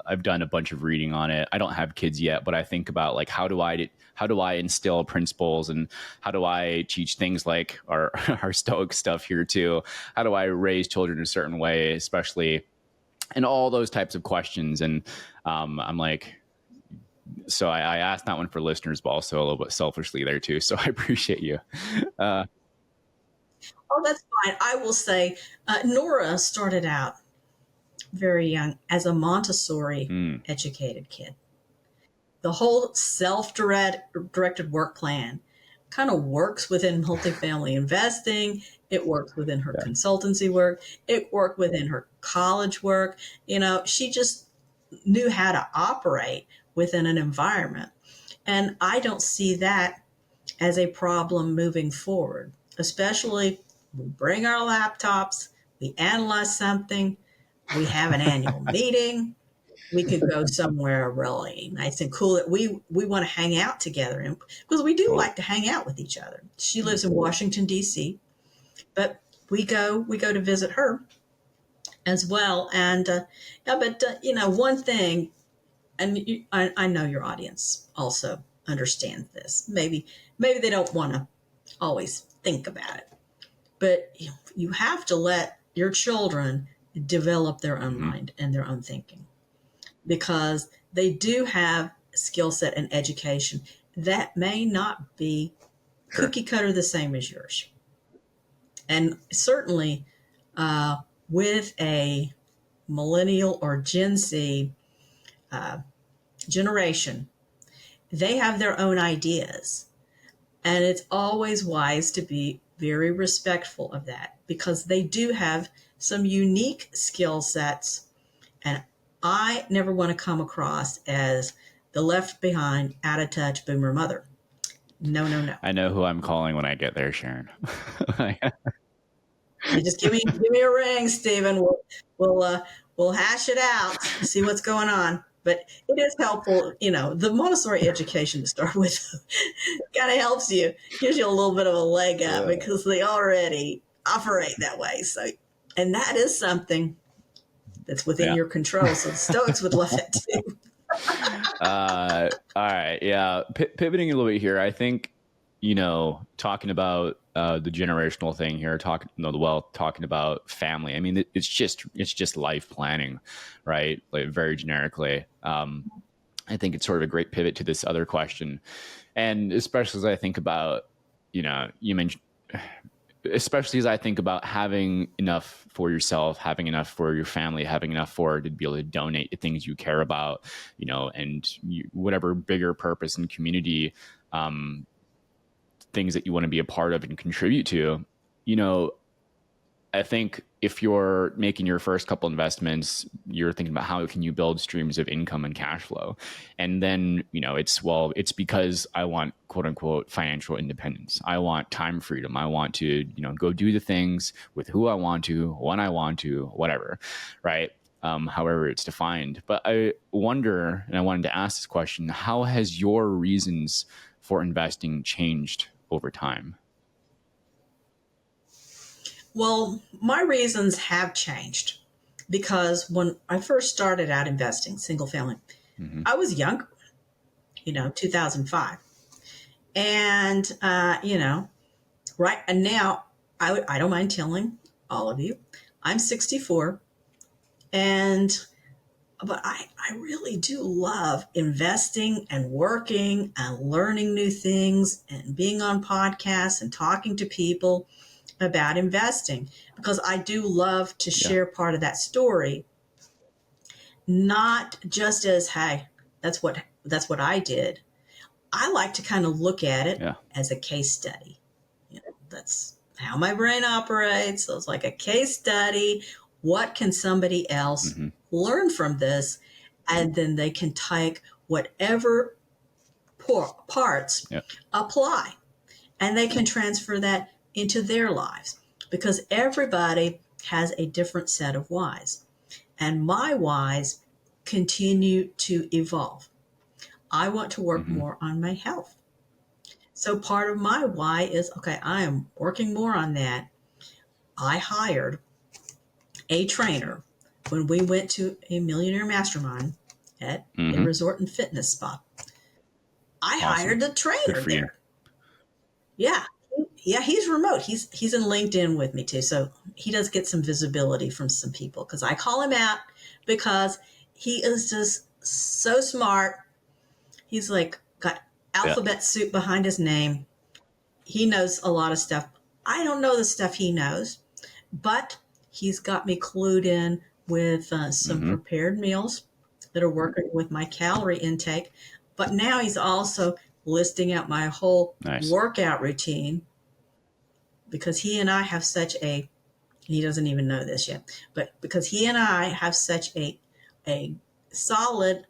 S2: I've done a bunch of reading on it. I don't have kids yet, but I think about like how do I instill principles, and how do I teach things like our our Stoic stuff here too? How do I raise children a certain way, especially, and all those types of questions. And I'm like, so I asked that one for listeners, but also a little bit selfishly there too. So I appreciate you. Uh,
S1: Oh, that's fine. I will say, Nora started out very young as a Montessori
S2: mm,
S1: educated kid. The whole self-directed work plan kind of works within multifamily investing. It works within her
S2: yeah,
S1: consultancy work. It worked within her college work. She just knew how to operate within an environment. And I don't see that as a problem moving forward, especially we bring our laptops, we analyze something, we have an annual meeting, we could go somewhere really nice and cool that we want to hang out together in, because we do
S2: cool.
S1: like to hang out with each other. She lives in Washington D.C., but we go to visit her as well. And yeah, but one thing, and I know your audience also understands this. Maybe they don't want to always think about it, but you have to let your children develop their own
S2: Mm-hmm.
S1: mind and their own thinking, because they do have skill set and education that may not be
S2: Sure.
S1: cookie cutter the same as yours. And certainly uh, with a millennial or Gen Z uh, generation, they have their own ideas. And it's always wise to be very respectful of that, because they do have some unique skill sets. And I never want to come across as the left behind, out of touch boomer mother. No, no, no.
S2: I know who I'm calling when I get there, Sharon.
S1: You just give me a ring, Stephen. We'll hash it out, see what's going on. But it is helpful, the Montessori education to start with kind of helps you, gives you a little bit of a leg up, because they already operate that way. So, and that is something that's within
S2: Yeah.
S1: your control. So the Stoics would love that too.
S2: All right. Yeah. Pivoting a little bit here, I think, talking about the generational thing here, talking about family. I mean, it's just life planning, right? Like very generically. I think it's sort of a great pivot to this other question. And especially as I think about, you mentioned, especially as I think about having enough for yourself, having enough for your family, having enough to be able to donate to things you care about, and whatever bigger purpose and community, things that you want to be a part of and contribute to, I think if you're making your first couple investments, you're thinking about how can you build streams of income and cash flow. And then, it's because I want quote unquote financial independence. I want time freedom. I want to, go do the things with who I want to, when I want to, whatever. Right. However it's defined. But I wonder, and I wanted to ask this question, how has your reasons for investing changed over time?
S1: Well, my reasons have changed, because when I first started out investing single family,
S2: Mm-hmm.
S1: I was younger, 2005. And, right. And now I don't mind telling all of you, I'm 64. But I really do love investing and working and learning new things and being on podcasts and talking to people about investing, because I do love to
S2: Yeah.
S1: share part of that story, not just as, hey, that's what I did. I like to kind of look at it
S2: Yeah.
S1: as a case study. That's how my brain operates. So it's like a case study. What can somebody else
S2: Mm-hmm.
S1: learn from this? And then they can take whatever parts,
S2: Yeah.
S1: apply, and they can transfer that into their lives, because everybody has a different set of whys. And my whys continue to evolve. I want to work
S2: Mm-hmm.
S1: more on my health. So part of my why is, okay, I am working more on that. I hired a trainer when we went to a millionaire mastermind at a resort and fitness spa, I hired a
S2: Good
S1: trainer
S2: for you.
S1: there. Yeah. Yeah, he's remote. He's in LinkedIn with me too. So he does get some visibility from some people because I call him out because he is just so smart. He's like got alphabet soup behind his name. He knows a lot of stuff. I don't know the stuff he knows, but he's got me clued in with some prepared meals that are working with my calorie intake. But now he's also listing out my whole
S2: Nice.
S1: workout routine because he and I have such a, he doesn't even know this yet, but because he and I have such a solid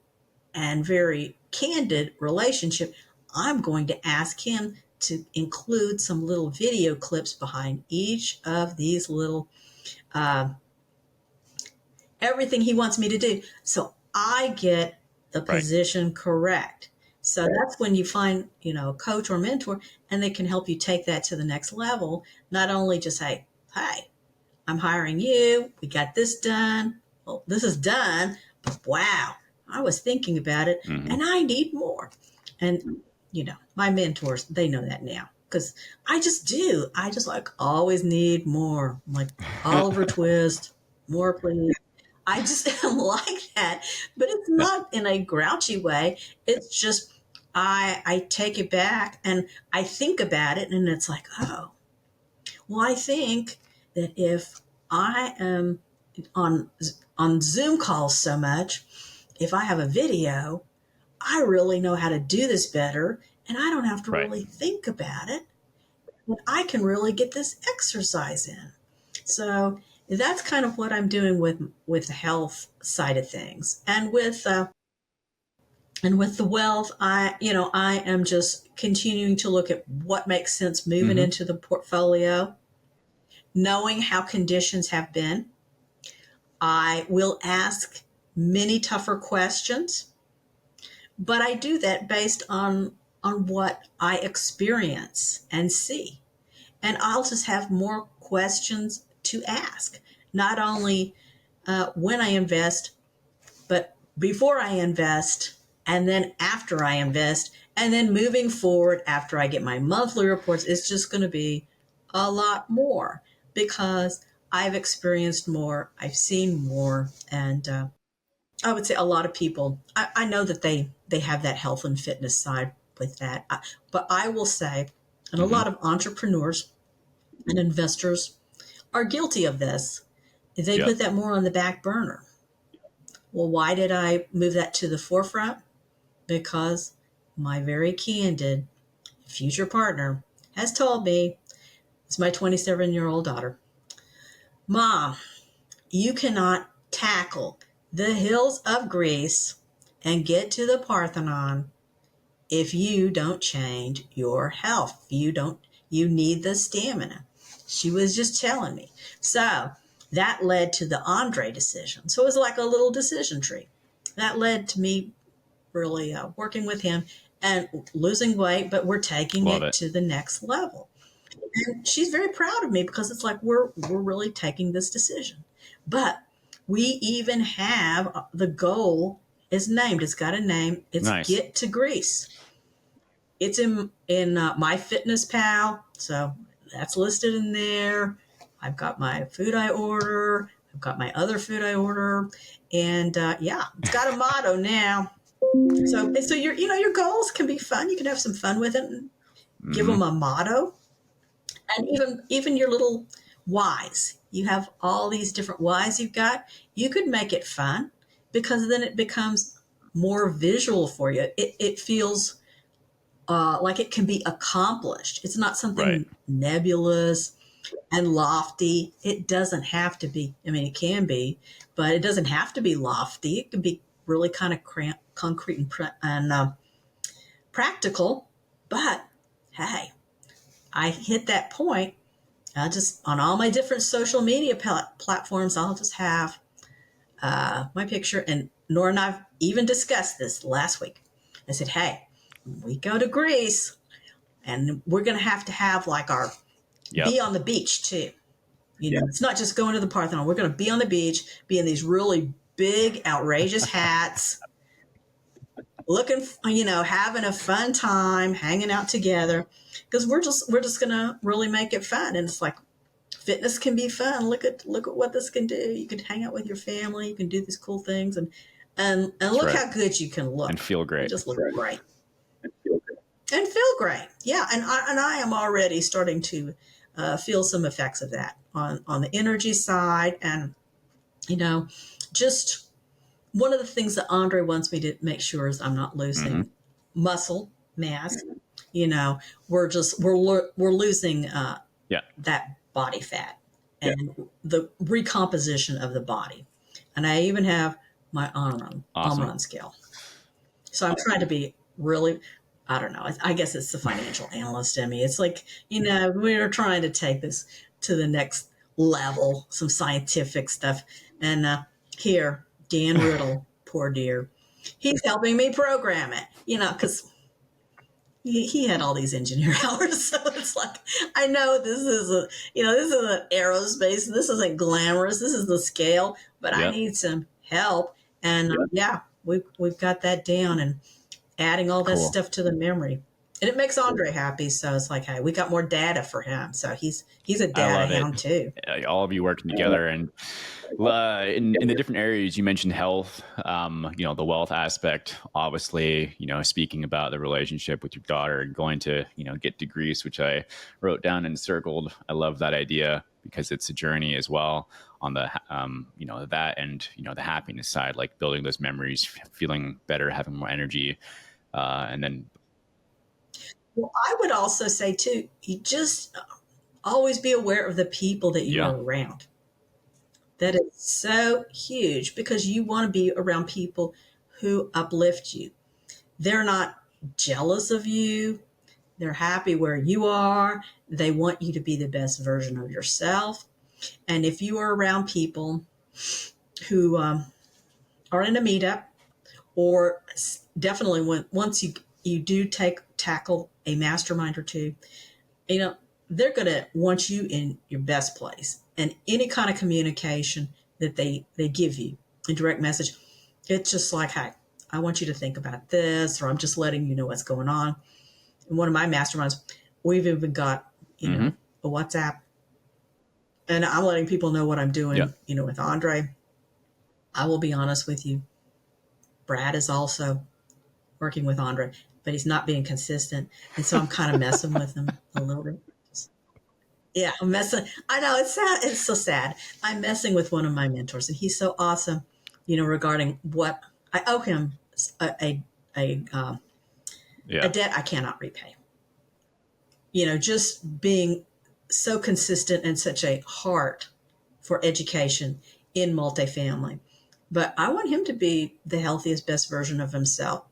S1: and very candid relationship, I'm going to ask him to include some little video clips behind each of these little uh, everything he wants me to do. So I get the position correct. So that's when you find, a coach or mentor and they can help you take that to the next level. Not only just say, hey, I'm hiring you. We got this done. Well, this is done. But wow, I was thinking about it and I need more. And, my mentors, they know that now because I just do. I just like always need more. I'm like Oliver Twist, more please. I just am like that, but it's not in a grouchy way. It's just I take it back and I think about it, and it's like, oh, well, I think that if I am on on Zoom calls so much, if I have a video, I really know how to do this better, and I don't have to really think about it. And I can really get this exercise in. So that's kind of what I'm doing with the health side of things, and with the wealth. I am just continuing to look at what makes sense moving into the portfolio, knowing how conditions have been. I will ask many tougher questions, but I do that based on what I experience and see. And I'll just have more questions to ask, not only when I invest, but before I invest, and then after I invest, and then moving forward after I get my monthly reports. It's just going to be a lot more because I've experienced more, I've seen more, and I would say a lot of people, I know that they have that health and fitness side with that. But I will say, and a lot of entrepreneurs and investors are guilty of this. They put that more on the back burner. Well, why did I move that to the forefront? Because my very candid future partner has told me, it's my 27-year-old daughter, Mom, you cannot tackle the hills of Greece and get to the Parthenon if you don't change your health. You need the stamina. She was just telling me. So that led to the Andre decision. So it was like a little decision tree. That led to me really working with him and losing weight, but we're taking it to the next level. And she's very proud of me because it's like we're really taking this decision. But we even have the goal is named. It's got a name. It's Get to Greece. It's in My Fitness Pal, so that's listed in there. I've got my food I order. I've got my other food I order, and it's got a motto now. So your goals can be fun. You can have some fun with it. And give them a motto, and even your little whys. You have all these different whys you've got. You could make it fun because then it becomes more visual for you. It feels like it can be accomplished. It's not something nebulous and lofty. It doesn't have to be. I mean, it can be, but it doesn't have to be lofty. It can be really kind of concrete and practical. But hey, I hit that point. I just on all my different social media platforms, I'll just have my picture. And Nora and I've even discussed this last week. I said, hey, when we go to Greece, and we're going to have like our be on the beach too. It's not just going to the Parthenon. We're going to be on the beach, be in these really big, outrageous hats, looking, having a fun time, hanging out together, because we're just going to really make it fun. And it's like, fitness can be fun. Look at what this can do. You can hang out with your family. You can do these cool things, and look how good you can look
S2: and feel great.
S1: You just look great. And feel great. Yeah, and I am already starting to feel some effects of that on the energy side, and just one of the things that Andre wants me to make sure is I'm not losing muscle mass. We're losing that body fat and the recomposition of the body, and I even have my Omron scale. So I'm trying to be really, I don't know. I guess it's the financial analyst in me. It's like, we're trying to take this to the next level, some scientific stuff. And here, Dan Riddle, poor dear, he's helping me program it, because he had all these engineer hours. So it's like, I know this isn't aerospace. This isn't glamorous. This is the scale, but I need some help. And we've got that down and adding all that stuff to the memory. And it makes Andre happy. So it's like, hey, we got more data for him. So he's a data hound too.
S2: All of you working together, and in the different areas you mentioned health, the wealth aspect, obviously, speaking about the relationship with your daughter and going to, get degrees, which I wrote down and circled. I love that idea because it's a journey as well on the, that and, the happiness side, like building those memories, feeling better, having more energy. And then.
S1: Well, I would also say too, you just always be aware of the people that you are around. That is so huge because you want to be around people who uplift you. They're not jealous of you. They're happy where you are. They want you to be the best version of yourself. And if you are around people who are in a meetup, or definitely once you do tackle a mastermind or two, they're going to want you in your best place. And any kind of communication that they give you, a direct message, it's just like, hey, I want you to think about this, or I'm just letting you know what's going on. In one of my masterminds, we've even got, a WhatsApp, and I'm letting people know what I'm doing, with Andre. I will be honest with you. Brad is also working with Andre, but he's not being consistent. And so I'm kind of messing with him a little bit. Yeah, I'm messing. I know, it's sad. It's so sad. I'm messing with one of my mentors, and he's so awesome, regarding what I owe him, a debt I cannot repay. Just being so consistent and such a heart for education in multifamily. But I want him to be the healthiest, best version of himself.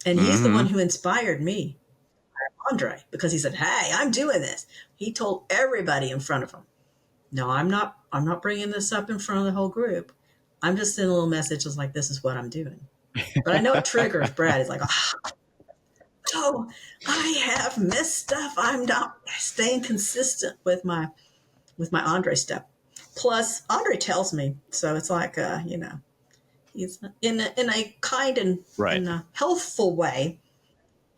S1: And he's the one who inspired me, Andre, because he said, hey, I'm doing this. He told everybody in front of him, no, I'm not bringing this up in front of the whole group. I'm just sending little messages like, this is what I'm doing. But I know it triggers Brad. He's like, oh, I have missed stuff. I'm not staying consistent with my Andre stuff. Plus, Andre tells me, so it's like, he's in a kind and in a healthful way.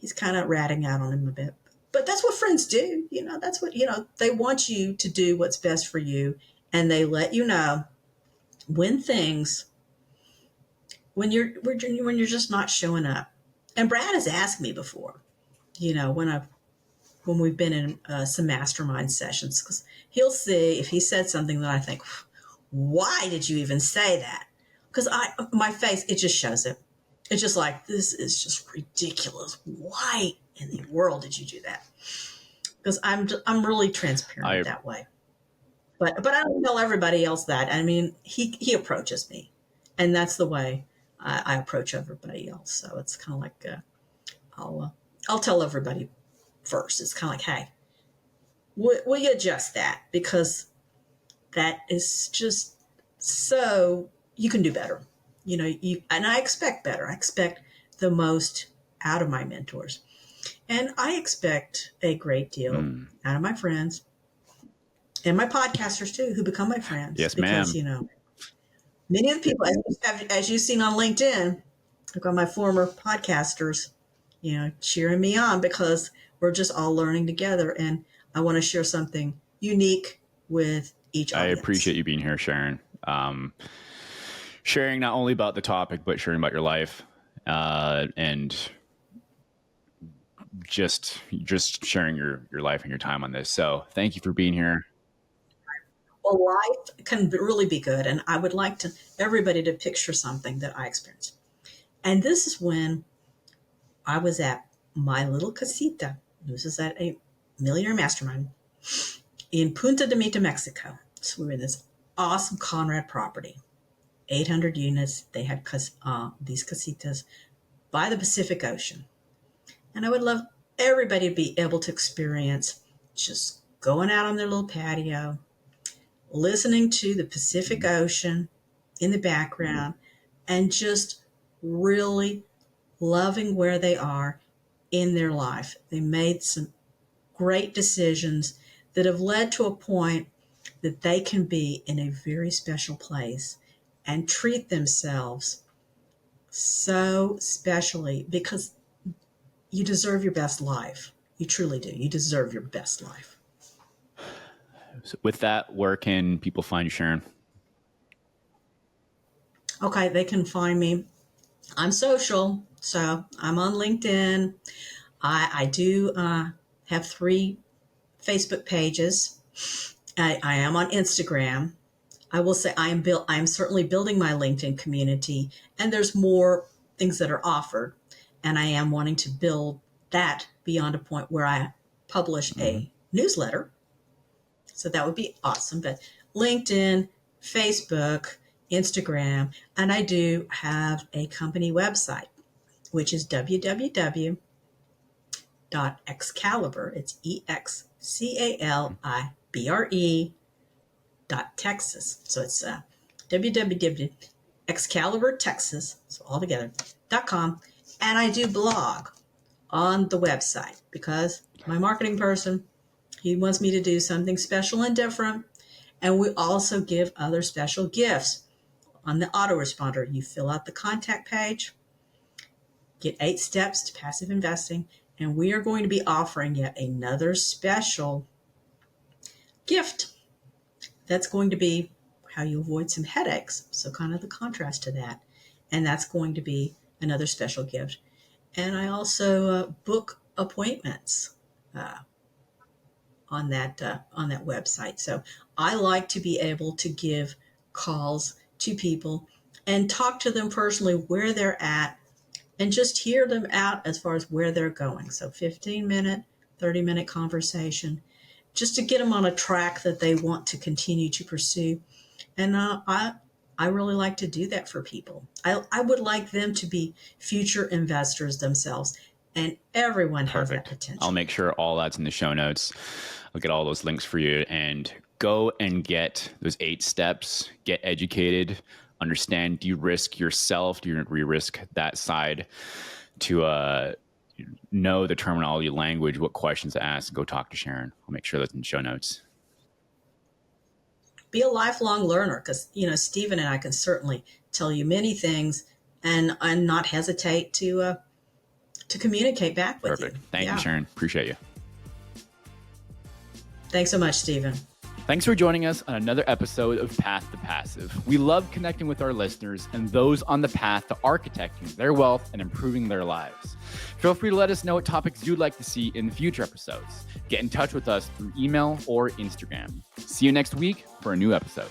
S1: He's kind of ratting out on him a bit, but that's what friends do. That's what, they want you to do what's best for you. And they let you know when you're just not showing up. And Brad has asked me before, when we've been in some mastermind sessions, because he'll see if he said something that I think, why did you even say that? Because my face, it just shows it. It's just like, this is just ridiculous. Why in the world did you do that? Because I'm really transparent that way. But I don't tell everybody else that. I mean, he approaches me, and that's the way I approach everybody else. So it's kind of like, I'll tell everybody first. It's kind of like, hey, will you adjust that? Because that is just so you can do better. And I expect better. I expect the most out of my mentors. And I expect a great deal out of my friends. and my podcasters too, who become my friends.
S2: Yes,
S1: Because,
S2: ma'am.
S1: many of the people, as you've seen on LinkedIn, I've got my former podcasters, cheering me on because we're just all learning together. And I want to share something unique with each
S2: I
S1: audience.
S2: appreciate you being here, Sharon. Sharing not only about the topic, but sharing about your life, and just sharing your life and your time on this. So thank you for being here.
S1: Well, life can really be good. And I would like everybody to picture something that I experienced. And this is when I was at my little casita. This is at a millionaire mastermind in Punta de Mita, Mexico. So we were in this awesome Conrad property, 800 units. They had these casitas by the Pacific Ocean. And I would love everybody to be able to experience just going out on their little patio, listening to the Pacific Ocean in the background, and just really loving where they are in their life. They made some great decisions that have led to a point that they can be in a very special place and treat themselves so specially, because you deserve your best life. You truly do. You deserve your best life.
S2: So with that, where can people find you, Sharon?
S1: Okay, they can find me. I'm social, so I'm on LinkedIn. I do have 3 Facebook pages. I am on Instagram. I will say I'm certainly building my LinkedIn community, and there's more things that are offered, and I am wanting to build that beyond a point where I publish a newsletter. So that would be awesome. But LinkedIn, Facebook, Instagram, and I do have a company website, which is www.excalibur. It's EXCALIBRE.Texas. So it's www.excaliburtexas, so all together, .com. And I do blog on the website because my marketing person, he wants me to do something special and different. And we also give other special gifts on the autoresponder. You fill out the contact page, get 8 steps to passive investing, and we are going to be offering yet another special gift. That's going to be how you avoid some headaches. So kind of the contrast to that. And that's going to be another special gift. And I also book appointments on that website. So I like to be able to give calls to people and talk to them personally where they're at and just hear them out as far as where they're going. So 15-minute, 30-minute conversation just to get them on a track that they want to continue to pursue. And I really like to do that for people. I would like them to be future investors themselves, and everyone has that potential.
S2: I'll make sure all that's in the show notes. I'll get all those links for you, and go and get those 8 steps, get educated, understand, do you risk yourself? Do you re-risk that side? To know the terminology, language, what questions to ask, go talk to Sharon. I'll make sure that's in the show notes.
S1: Be a lifelong learner, because Stephen and I can certainly tell you many things and not hesitate to communicate back with you.
S2: Perfect. Thank you, Sharon. Appreciate you.
S1: Thanks so much, Stephen.
S2: Thanks for joining us on another episode of Path to Passive. We love connecting with our listeners and those on the path to architecting their wealth and improving their lives. Feel free to let us know what topics you'd like to see in future episodes. Get in touch with us through email or Instagram. See you next week for a new episode.